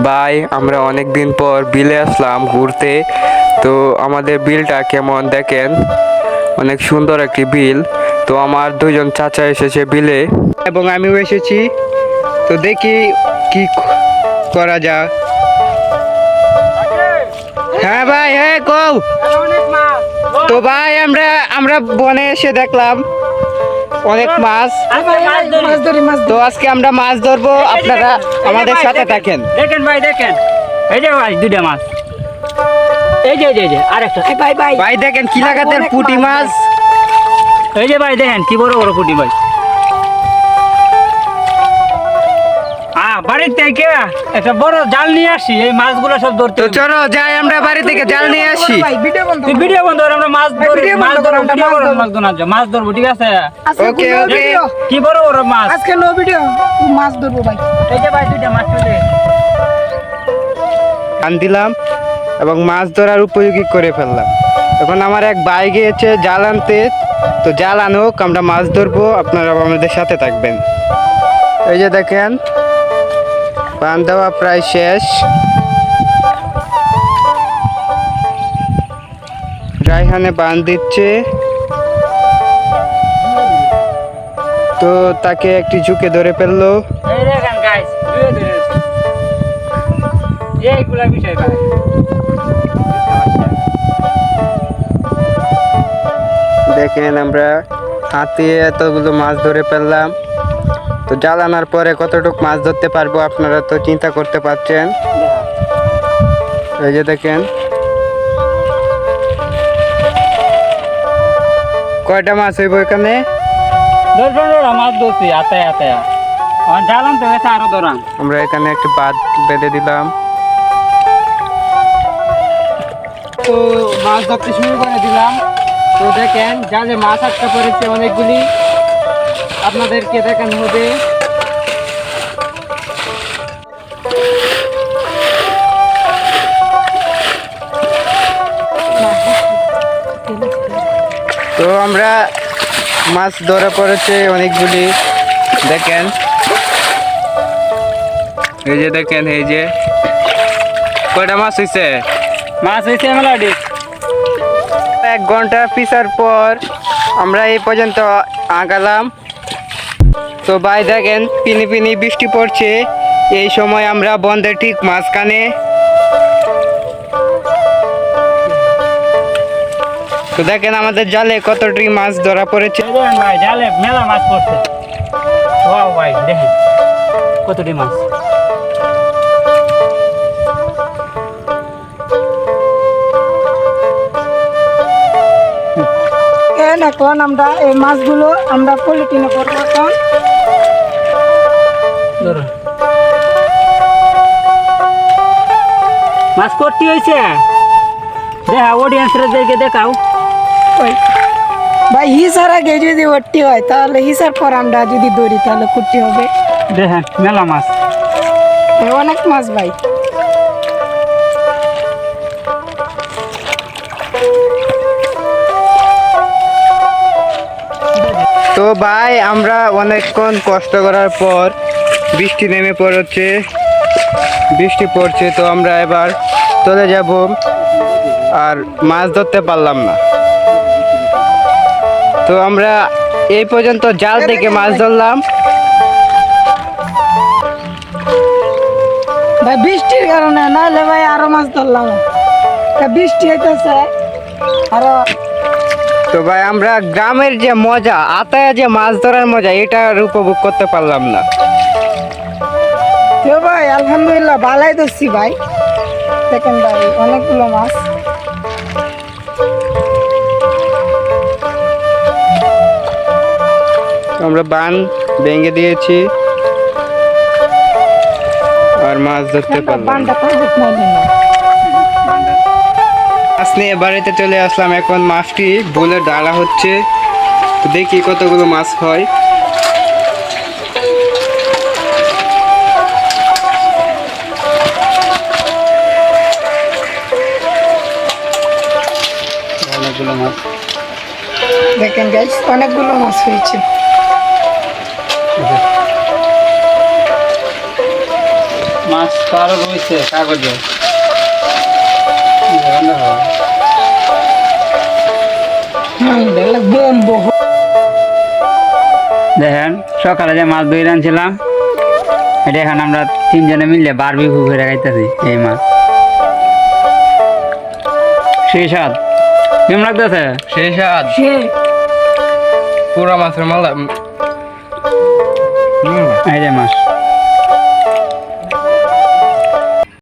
ভাই আমরা অনেক দিন পর বিলে আসলাম ঘুরতে। তো আমাদের বিলটা কেমন দেখেন, অনেক সুন্দর একটি বিল। তো আমার দুইজন চাচা এসেছে বিলে এবং আমিও এসেছি। তো দেখি কি করা যায়। হ্যাঁ ভাই, হ্যাঁ কও। তো ভাই আমরা আমরা বনে এসে দেখলাম অনেক মাছ। তো আজকে আমরা মাছ ধরবো, আপনারা আমাদের সাথে থাকেন। দেখেন ভাই, দেখেন এই যে ভাই দুইটা মাছ, এই যে আরেকটা ভাই দেখেন কি লাগাতেন পুঁটি মাছ। এই যে ভাই দেখেন কি বড় বড় পুঁটি ভাই। বাড়ির থেকে একটা বড় জাল নিয়ে আসি, এই মাছগুলো সব ধরতে। তো চলো যাই, আমরা বাড়ি থেকে জাল নিয়ে আসি। তুই ভিডিও বন্ধ কর, আমরা মাছ ধরি, মাছ ধরবো, ভিডিও করব, মাছ ধরবো, ঠিক আছে? ওকে ওকে। কি বড় বড় মাছ আজকে নো ভিডিও, মাছ ধরবো ভাই। এই যে ভাই দুইটা মাছ চলে টান দিলাম এবং মাছ ধরার উপযোগী করে ফেললাম। এখন আমার এক ভাই গিয়েছে জাল আনতে। তো জাল আনুক, আমরা মাছ ধরবো, আপনারা আমাদের সাথে থাকবেন। এই যে দেখেন বান দেওয়া প্রায় শেষ। রায়হানে বান দিচ্ছে। তো তাকে একটি ঝুঁকে ধরে ফেললো। এই দেখেন গাইস, ভিডিও ধরেছে এইগুলা বিষয় ভাই। দেখেন আমরা হাতে এতগুলো মাছ ধরে ফেললাম। তো জাল আনার পরে কতটুকু মাছ ধরতে পারবো আপনারা তো চিন্তা করতে পারছেন। এই যে দেখেন কয়টা মাছ হইব এখানে। 10-15টা মাছ ধরছি আতায় আতায়। আমার জাল আনতে গেছে আরো ধরান। আমরা এখানে একটু বাঁধ বেঁধে দিলাম। তো মাছ ধরতে শুরু করে দিলাম। তো দেখেন জালে মাছ আটকা পড়েছে অনেকগুলি, আপনাদেরকে দেখানো হবে। তো আমরা মাছ ধরা পড়েছে অনেকগুলি, দেখেন এই যে দেখেন এই যে কয়টা মাছ হয়েছে। মাছ হয়েছে মেলাডি। 1 ঘন্টা পিছার পর আমরা এই পর্যন্ত আগালাম। তো ভাই দেখেন পিনি পিনি বৃষ্টি পড়ছে, এই সময় আমরা বন্ধের ঠিক মাঝখানে। তো দেখেন আমাদের জালে কতটি মাছ ধরা পড়েছে। দেখেন ভাই জালে মেলা মাছ পড়ছে। ওয়াও ভাই দেখেন কতটি মাছ। এখন আমরা এই মাছগুলো আমরা পলিথিনে করবো। এখন ধরো মাছ করতে হয়েছে, দেখা অডিয়েন্সদেরকে দেখাও। ওই ভাই হিসার আগে যদি ভর্তি হয় তাহলে হিসার পর আমরা যদি ধরি তাহলে কুটি হবে। দেখেন মেলা মাছ। অনেক মাছ ভাই। তো ভাই আমরা অনেকক্ষণ কষ্ট করার পর বৃষ্টি নেমে পড়ছে, বৃষ্টি পড়ছে। তো আমরা এবার চলে যাব, আর মাছ ধরতে পারলাম না। তো আমরা এই পর্যন্ত জাল থেকে মাছ ধরলাম। ভাই বৃষ্টির কারণে নাহলে ভাই আরো মাছ ধরলাম। বৃষ্টি হইতেছে আরো। তো ভাই আমরা গ্রামের যে মজা, আতায় যে মাছ ধরার মজা, এটা আর উপভোগ করতে পারলাম না। তো ভাই আলহামদুলিল্লাহ ভালাই ধরছি ভাই। দেখেন ভাই অনেকগুলো মাছ। তো আমরা বান ভেঙে দিয়েছি আর মাছ ধরতে পারলাম। বানটা পাবুক না মাছ নিয়ে বাড়িতে চলে আসলাম। এখন মাছটি বলে ডালা হচ্ছে, তো দেখি কতগুলো মাছ হয়। অনেকগুলো মাছ দেখেন গাইস, অনেকগুলো মাছ হয়েছে। মাছ তো আরো রয়েছে কাগজে। দেখলে বোম্ব দেখেন সকালে যে মাছ ধরে আনছিলাম, এটা এখন আমরা তিনজনে মিললে বারবি পুকুরে খাইতেছি এই মাছ। সেই স্বাদ কেমন লাগতেছে? সেই স্বাদ, সে পুরা মাছের মালা। এই যে মাছ